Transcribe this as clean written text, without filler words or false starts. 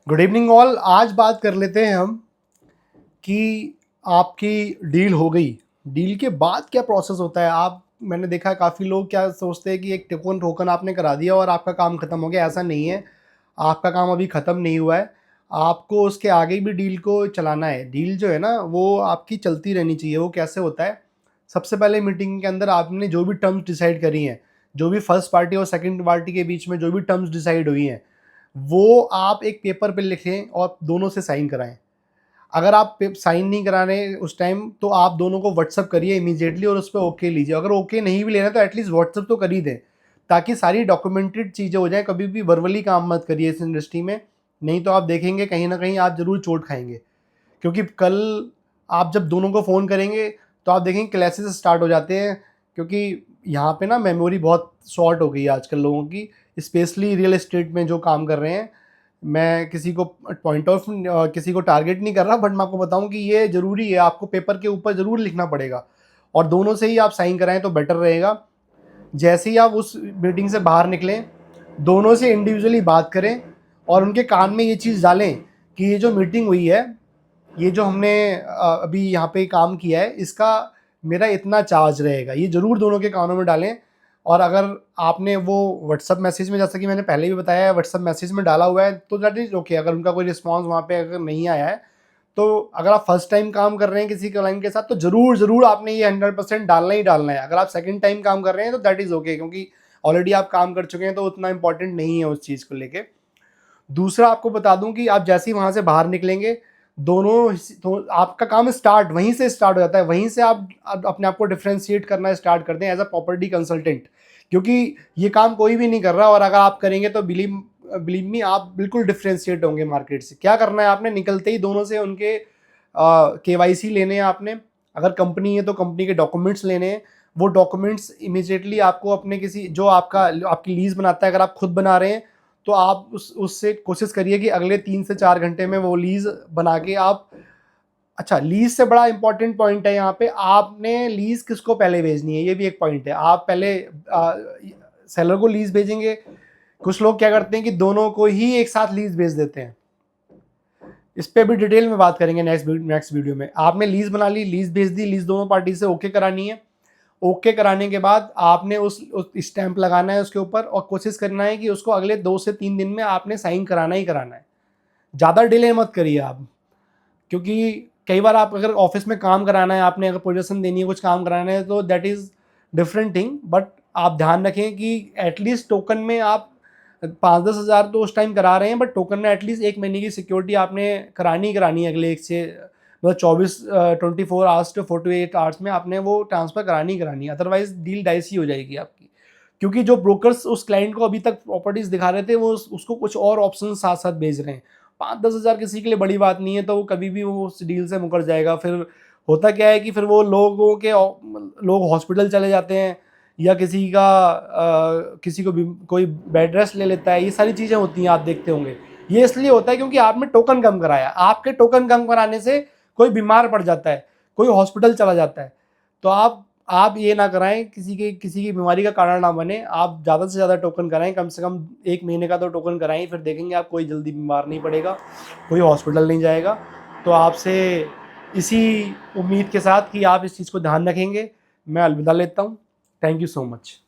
Good evening all. आज बात कर लेते हैं हम कि आपकी डील हो गई, डील के बाद क्या प्रोसेस होता है। आप मैंने देखा है काफ़ी लोग क्या सोचते हैं कि एक टोकन टोकन आपने करा दिया और आपका काम ख़त्म हो गया। ऐसा नहीं है, आपका काम अभी ख़त्म नहीं हुआ है। आपको उसके आगे भी डील को चलाना है। डील जो है ना वो आपकी चलती रहनी चाहिए। वो कैसे होता है, सबसे पहले मीटिंग के अंदर आपने जो भी टर्म्स डिसाइड करी हैं, जो भी फर्स्ट पार्टी और सेकंड पार्टी के बीच में जो भी टर्म्स डिसाइड हुई हैं, वो आप एक पेपर पे लिखें और दोनों से साइन कराएं। अगर आप साइन नहीं करा रहे उस टाइम, तो आप दोनों को व्हाट्सअप करिए इमीडिएटली और उस पर ओके लीजिए। अगर ओके नहीं भी लेना तो एटलीस्ट व्हाट्सअप तो कर ही दें, ताकि सारी डॉक्यूमेंटेड चीज़ें हो जाएं। कभी भी वर्बली काम मत करिए इस इंडस्ट्री में, नहीं तो आप देखेंगे कहीं ना कहीं आप ज़रूर चोट खाएंगे। क्योंकि कल आप जब दोनों को फ़ोन करेंगे तो आप देखेंगे क्लैसेस स्टार्ट हो जाते हैं। क्योंकि यहाँ पे ना मेमोरी बहुत शॉर्ट हो गई है आजकल लोगों की, स्पेशली रियल एस्टेट में जो काम कर रहे हैं। मैं किसी को पॉइंट ऑफ किसी को टारगेट नहीं कर रहा, बट मैं आपको बताऊं कि ये ज़रूरी है, आपको पेपर के ऊपर ज़रूर लिखना पड़ेगा और दोनों से ही आप साइन कराएं तो बेटर रहेगा। जैसे ही आप उस मीटिंग से बाहर निकलें, दोनों से इंडिविजुअली बात करें और उनके कान में ये चीज़ डालें कि ये जो मीटिंग हुई है, ये जो हमने अभी यहाँ पे काम किया है, इसका मेरा इतना चार्ज रहेगा। ये ज़रूर दोनों के कानों में डालें। और अगर आपने वो व्हाट्सअप मैसेज में, जैसा कि मैंने पहले भी बताया है, व्हाट्सअप मैसेज में डाला हुआ है तो दैट इज़ ओके। अगर उनका कोई रिस्पॉन्स वहाँ पे अगर नहीं आया है, तो अगर आप फर्स्ट टाइम काम कर रहे हैं किसी क्लाइंट के साथ, तो ज़रूर ज़रूर आपने ये 100% डालना ही डालना है। अगर आप सेकंड टाइम काम कर रहे हैं तो दैट इज़ ओके, क्योंकि ऑलरेडी आप काम कर चुके हैं तो उतना इंपॉर्टेंट नहीं है उस चीज़ को लेके। दूसरा आपको बता दूं कि आप जैसे ही वहां से बाहर निकलेंगे, तो आपका काम स्टार्ट वहीं से स्टार्ट हो जाता है। वहीं से आप अपने आप को डिफ्रेंशिएट करना स्टार्ट करते हैं एज अ प्रॉपर्टी कंसल्टेंट। क्योंकि ये काम कोई भी नहीं कर रहा, और अगर आप करेंगे तो बिलीव बिलीव मी, आप बिल्कुल डिफ्रेंशिएट होंगे मार्केट से। क्या करना है आपने, निकलते ही दोनों से उनके KYC लेने हैं आपने। अगर कंपनी है तो कंपनी के डॉक्यूमेंट्स लेने हैं। वो डॉक्यूमेंट्स इमीडिएटली आपको अपने किसी जो आपकी लीज बनाता है, अगर आप खुद बना रहे हैं तो आप उससे कोशिश करिए कि अगले 3 से 4 घंटे में वो लीज बना के आप। अच्छा, लीज से बड़ा इंपॉर्टेंट पॉइंट है यहाँ पे, आपने लीज किसको पहले भेजनी है, ये भी एक पॉइंट है। आप पहले सेलर को लीज भेजेंगे। कुछ लोग क्या करते हैं कि दोनों को ही एक साथ लीज भेज देते हैं। इस पर भी डिटेल में बात करेंगे नेक्स्ट वीडियो में। आपने लीज बना ली, लीज भेज दी, लीज दोनों पार्टी से ओके करानी है। ओके कराने के बाद आपने उस स्टैंप लगाना है उसके ऊपर, और कोशिश करना है कि उसको अगले 2 से 3 दिन में आपने साइन कराना ही कराना है। ज़्यादा डिले मत करिए आप। क्योंकि कई बार आप अगर ऑफिस में काम कराना है, आपने अगर पोजीशन देनी है, कुछ काम कराना है, तो that is different thing. But आप ध्यान रखें कि एटलीस्ट टोकन में आप 5-10 हज़ार तो उस टाइम करा रहे हैं, बट टोकन में एटलीस्ट 1 महीने की सिक्योरिटी आपने करानी ही करानी है। अगले 24 आवर्स टू 48 आवर्स में आपने वो ट्रांसफ़र करानी ही करानी है, अदरवाइज डील डाइसी हो जाएगी आपकी। क्योंकि जो ब्रोकर्स उस क्लाइंट को अभी तक प्रॉपर्टीज दिखा रहे थे, वो उसको कुछ और ऑप्शन साथ साथ भेज रहे हैं। 5-10 हज़ार किसी के लिए बड़ी बात नहीं है, तो वो कभी भी वो उस डील से मुकर जाएगा। फिर होता क्या है कि फिर वो लोग हॉस्पिटल चले जाते हैं, या किसी को भी कोई बेड रेस्ट ले लेता है। ये सारी चीज़ें होती हैं, आप देखते होंगे। ये इसलिए होता है क्योंकि आपने टोकन कम कराया। आपके टोकन कम कराने से कोई बीमार पड़ जाता है, कोई हॉस्पिटल चला जाता है। तो आप ये ना कराएं, किसी की बीमारी का कारण ना बने। आप ज़्यादा से ज़्यादा टोकन कराएं, कम से कम 1 महीने का तो टोकन कराएं। फिर देखेंगे आप कोई जल्दी बीमार नहीं पड़ेगा, कोई हॉस्पिटल नहीं जाएगा। तो आपसे इसी उम्मीद के साथ कि आप इस चीज़ को ध्यान रखेंगे, मैं अलविदा लेता हूँ। Thank you so much.